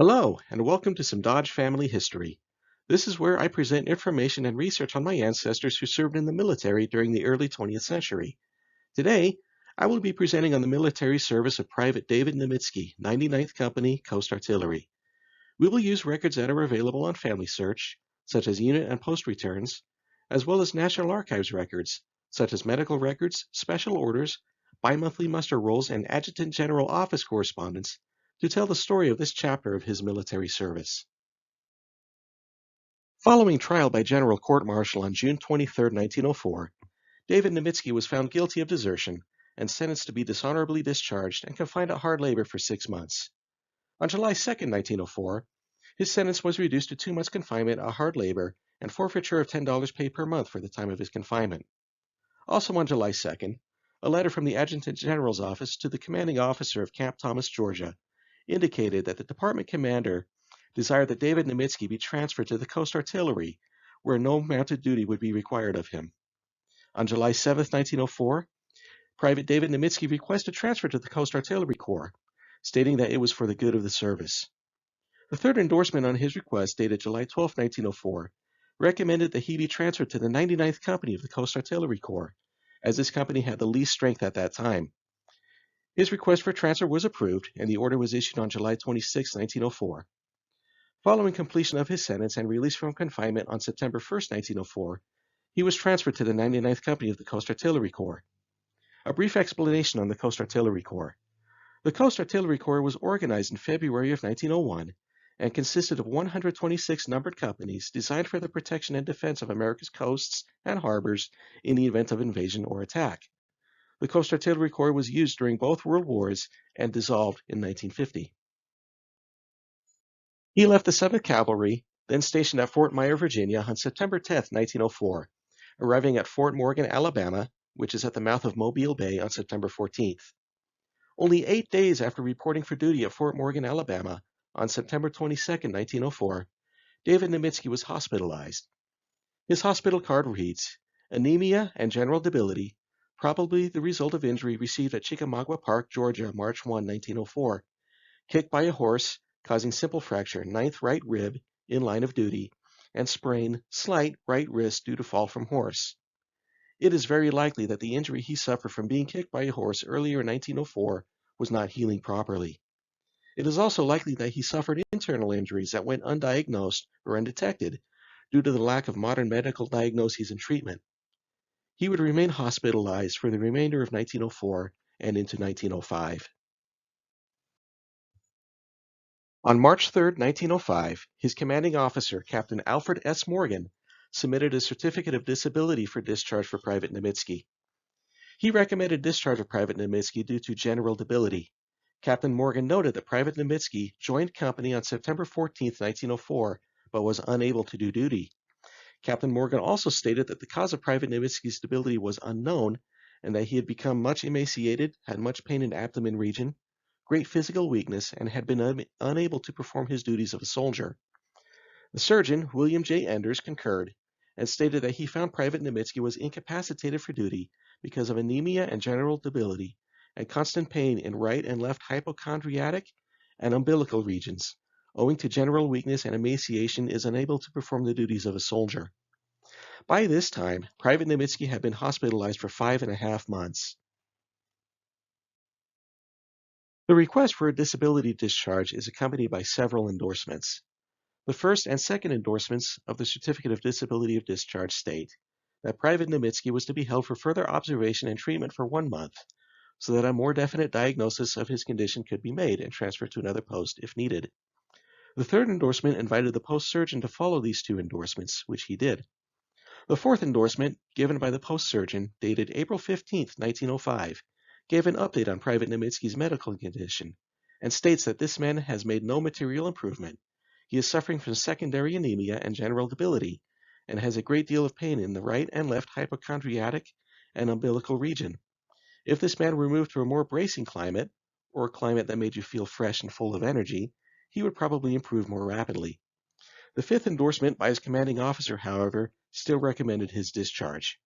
Hello, and welcome to some Dodge family history. This is where I present information and research on my ancestors who served in the military during the early 20th century. Today, I will be presenting on the military service of Private David Nemetzky, 99th Company, Coast Artillery. We will use records that are available on Family Search, such as unit and post returns, as well as National Archives records, such as medical records, special orders, bimonthly muster rolls, and Adjutant General Office correspondence, to tell the story of this chapter of his military service. Following trial by General Court-Martial on June 23, 1904, David Nemetzky was found guilty of desertion and sentenced to be dishonorably discharged and confined at hard labor for 6 months. On July 2, 1904, his sentence was reduced to 2 months confinement at hard labor and forfeiture of $10 paid per month for the time of his confinement. Also on July 2nd, a letter from the Adjutant General's office to the commanding officer of Camp Thomas, Georgia, indicated that the department commander desired that David Nemetzky be transferred to the Coast Artillery, where no mounted duty would be required of him. On July 7, 1904, Private David Nemetzky requested transfer to the Coast Artillery Corps, stating that it was for the good of the service. The third endorsement on his request, dated July 12, 1904, recommended that he be transferred to the 99th Company of the Coast Artillery Corps, as this company had the least strength at that time. His request for transfer was approved, and the order was issued on July 26, 1904. Following completion of his sentence and release from confinement on September 1, 1904, he was transferred to the 99th Company of the Coast Artillery Corps. A brief explanation on the Coast Artillery Corps. The Coast Artillery Corps was organized in February of 1901 and consisted of 126 numbered companies designed for the protection and defense of America's coasts and harbors in the event of invasion or attack. The Coast Artillery Corps was used during both World Wars and dissolved in 1950. He left the 7th Cavalry, then stationed at Fort Myer, Virginia, on September 10, 1904, arriving at Fort Morgan, Alabama, which is at the mouth of Mobile Bay, on September 14th. Only 8 days after reporting for duty at Fort Morgan, Alabama, on September 22, 1904, David Nemetzky was hospitalized. His hospital card reads, anemia and general debility, probably the result of injury received at Chickamauga Park, Georgia, March 1, 1904. Kicked by a horse, causing simple fracture, 9th right rib, in line of duty, and sprain, slight, right wrist due to fall from horse. It is very likely that the injury he suffered from being kicked by a horse earlier in 1904 was not healing properly. It is also likely that he suffered internal injuries that went undiagnosed or undetected due to the lack of modern medical diagnoses and treatment. He would remain hospitalized for the remainder of 1904 and into 1905. On March 3, 1905, his commanding officer, Captain Alfred S. Morgan, submitted a certificate of disability for discharge for Private Nemetzky. He recommended discharge of Private Nemetzky due to general debility. Captain Morgan noted that Private Nemetzky joined company on September 14, 1904, but was unable to do duty. Captain Morgan also stated that the cause of Private Nemetzky's debility was unknown, and that he had become much emaciated, had much pain in abdomen region, great physical weakness, and had been unable to perform his duties of a soldier. The surgeon, William J. Enders, concurred and stated that he found Private Nemetzky was incapacitated for duty because of anemia and general debility and constant pain in right and left hypochondriatic and umbilical regions. Owing to general weakness and emaciation, is unable to perform the duties of a soldier. By this time, Private Nemetzky had been hospitalized for 5.5 months. The request for a disability discharge is accompanied by several endorsements. The first and second endorsements of the Certificate of Disability of Discharge state that Private Nemetzky was to be held for further observation and treatment for 1 month, so that a more definite diagnosis of his condition could be made and transferred to another post if needed. The third endorsement invited the post surgeon to follow these 2 endorsements, which he did. The fourth endorsement, given by the post surgeon, dated April 15, 1905, gave an update on Private Nemetzky's medical condition and states that this man has made no material improvement. He is suffering from secondary anemia and general debility, and has a great deal of pain in the right and left hypochondriatic and umbilical region. If this man were moved to a more bracing climate, or a climate that made you feel fresh and full of energy, he would probably improve more rapidly. The fifth endorsement by his commanding officer, however, still recommended his discharge.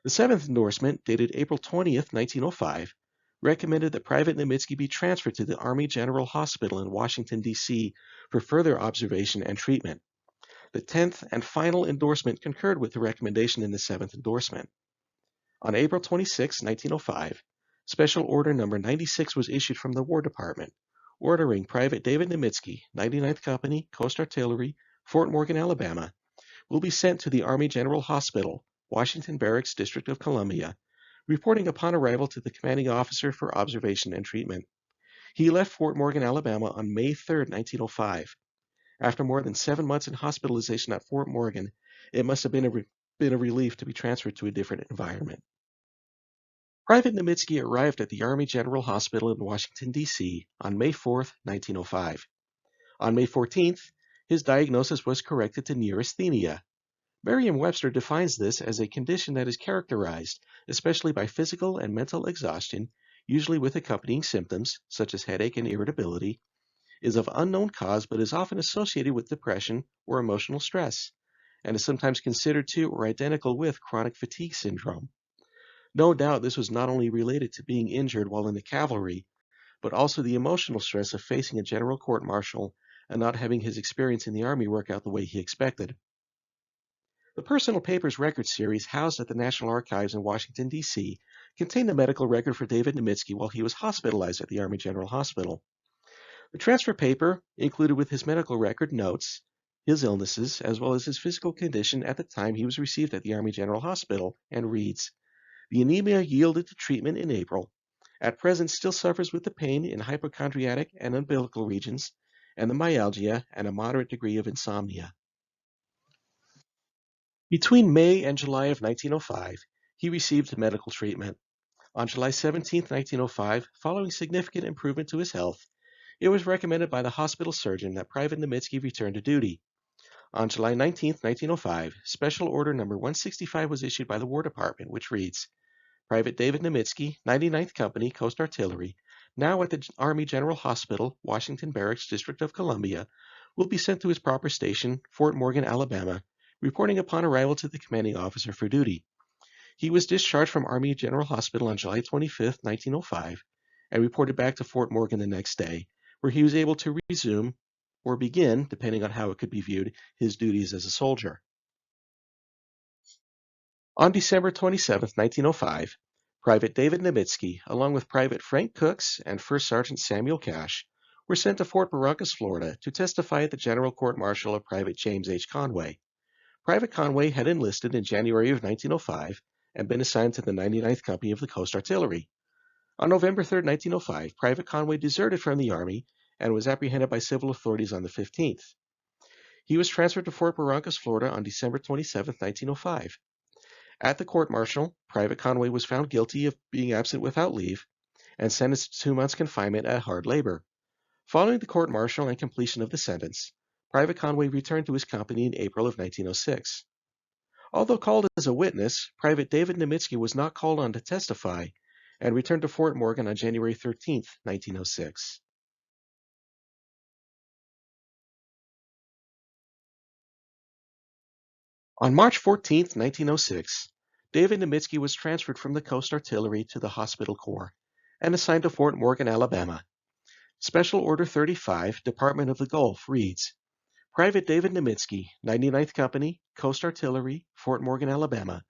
The seventh endorsement, dated April 20, 1905, recommended that Private Nemetzky be transferred to the Army General Hospital in Washington, D.C. for further observation and treatment. The 10th and final endorsement concurred with the recommendation in the 7th endorsement. On April 26, 1905, Special Order Number 96 was issued from the War Department, ordering Private David Nemetzky, 99th Company, Coast Artillery, Fort Morgan, Alabama, will be sent to the Army General Hospital, Washington Barracks, District of Columbia, reporting upon arrival to the commanding officer for observation and treatment. He left Fort Morgan, Alabama on May 3, 1905. After more than 7 months in hospitalization at Fort Morgan, it must have been a relief to be transferred to a different environment. Private Nemetzky arrived at the Army General Hospital in Washington, D.C. on May 4, 1905. On May 14th, his diagnosis was corrected to neurasthenia. Merriam-Webster defines this as a condition that is characterized especially by physical and mental exhaustion, usually with accompanying symptoms such as headache and irritability, is of unknown cause but is often associated with depression or emotional stress, and is sometimes considered to or identical with chronic fatigue syndrome. No doubt this was not only related to being injured while in the cavalry, but also the emotional stress of facing a general court-martial and not having his experience in the Army work out the way he expected. The Personal Papers record series housed at the National Archives in Washington, D.C. contained the medical record for David Nemetzky while he was hospitalized at the Army General Hospital. The transfer paper included with his medical record notes, his illnesses, as well as his physical condition at the time he was received at the Army General Hospital, and reads, "The anemia yielded to treatment in April. At present still suffers with the pain in hypochondriatic and umbilical regions, and the myalgia and a moderate degree of insomnia." Between May and July of 1905, he received medical treatment. On July 17, 1905, following significant improvement to his health, it was recommended by the hospital surgeon that Private Nemetzky return to duty. On July 19, 1905, Special Order Number 165 was issued by the War Department, which reads, Private David Nemetzky, 99th Company, Coast Artillery, now at the Army General Hospital, Washington Barracks, District of Columbia, will be sent to his proper station, Fort Morgan, Alabama, reporting upon arrival to the commanding officer for duty. He was discharged from Army General Hospital on July 25, 1905, and reported back to Fort Morgan the next day, where he was able to resume, or begin, depending on how it could be viewed, his duties as a soldier. On December 27, 1905, Private David Nemetzky, along with Private Frank Cooks and First Sergeant Samuel Cash, were sent to Fort Barrancas, Florida, to testify at the General Court-Martial of Private James H. Conway. Private Conway had enlisted in January of 1905 and been assigned to the 99th Company of the Coast Artillery. On November 3, 1905, Private Conway deserted from the Army and was apprehended by civil authorities on the 15th. He was transferred to Fort Barrancas, Florida on December 27, 1905. At the court-martial, Private Conway was found guilty of being absent without leave and sentenced to 2 months' confinement at hard labor. Following the court-martial and completion of the sentence, Private Conway returned to his company in April of 1906. Although called as a witness, Private David Nemetzky was not called on to testify and returned to Fort Morgan on January 13, 1906. On March 14, 1906, David Nemetzky was transferred from the Coast Artillery to the Hospital Corps and assigned to Fort Morgan, Alabama. Special Order 35, Department of the Gulf, reads, Private David Nemetzky, 99th Company, Coast Artillery, Fort Morgan, Alabama,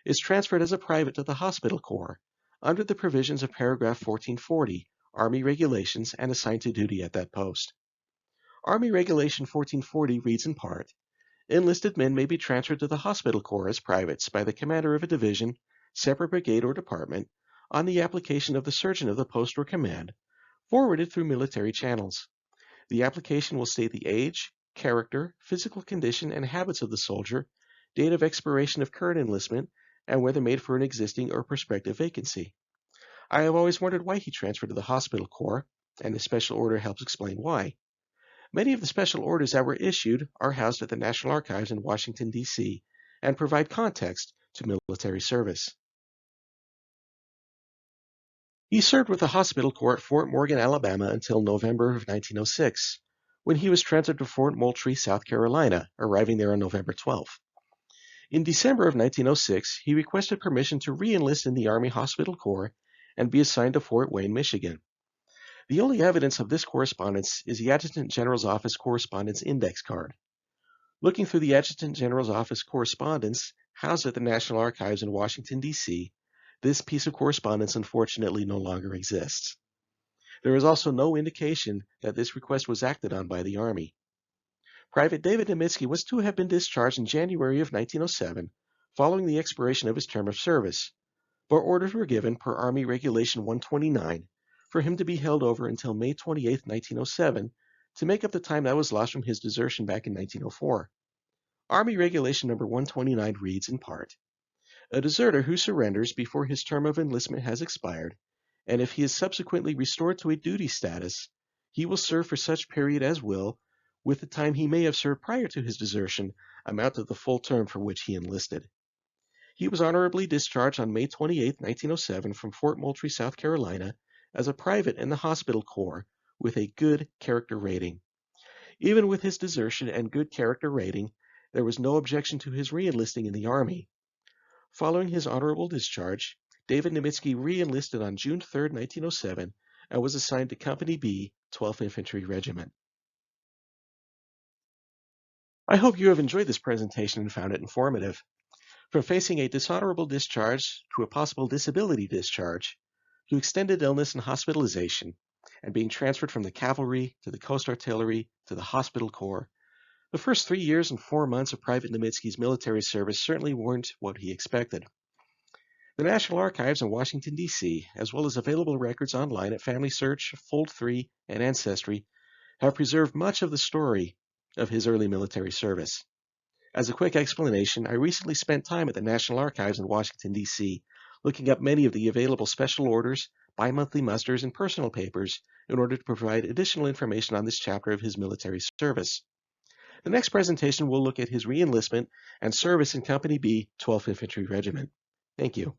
is transferred as a private to the Hospital Corps under the provisions of paragraph 1440, Army Regulations, and assigned to duty at that post. Army Regulation 1440 reads in part, Enlisted men may be transferred to the Hospital Corps as privates by the commander of a division, separate brigade, or department on the application of the surgeon of the post or command, forwarded through military channels. The application will state the age, character, physical condition, and habits of the soldier, date of expiration of current enlistment, and whether made for an existing or prospective vacancy. I have always wondered why he transferred to the Hospital Corps, and the special order helps explain why. Many of the special orders that were issued are housed at the National Archives in Washington, D.C., and provide context to military service. He served with the Hospital Corps at Fort Morgan, Alabama until November of 1906, when he was transferred to Fort Moultrie, South Carolina, arriving there on November 12th. In December of 1906, he requested permission to re-enlist in the Army Hospital Corps and be assigned to Fort Wayne, Michigan. The only evidence of this correspondence is the Adjutant General's Office Correspondence Index card. Looking through the Adjutant General's Office correspondence housed at the National Archives in Washington, D.C., this piece of correspondence unfortunately no longer exists. There is also no indication that this request was acted on by the Army. Private David Nemetzky was to have been discharged in January of 1907, following the expiration of his term of service, but orders were given per Army Regulation 129 for him to be held over until May 28, 1907, to make up the time that was lost from his desertion back in 1904. Army Regulation number 129 reads in part, "A deserter who surrenders before his term of enlistment has expired, and if he is subsequently restored to a duty status, he will serve for such period as will, with the time he may have served prior to his desertion, amount to the full term for which he enlisted." He was honorably discharged on May 28, 1907 from Fort Moultrie, South Carolina, as a private in the Hospital Corps with a good character rating. Even with his desertion and good character rating, there was no objection to his re-enlisting in the Army. Following his honorable discharge, David Nemetzky re-enlisted on June 3, 1907, and was assigned to Company B, 12th Infantry Regiment. I hope you have enjoyed this presentation and found it informative. From facing a dishonorable discharge to a possible disability discharge, to extended illness and hospitalization, and being transferred from the cavalry to the Coast Artillery to the Hospital Corps, the first 3 years and 4 months of Private Nemetzky's military service certainly weren't what he expected. The National Archives in Washington, D.C., as well as available records online at Family Search, Fold3, and Ancestry, have preserved much of the story of his early military service. As a quick explanation, I recently spent time at the National Archives in Washington, D.C., looking up many of the available special orders, bi-monthly musters, and personal papers in order to provide additional information on this chapter of his military service. The next presentation will look at his re-enlistment and service in Company B, 12th Infantry Regiment. Thank you.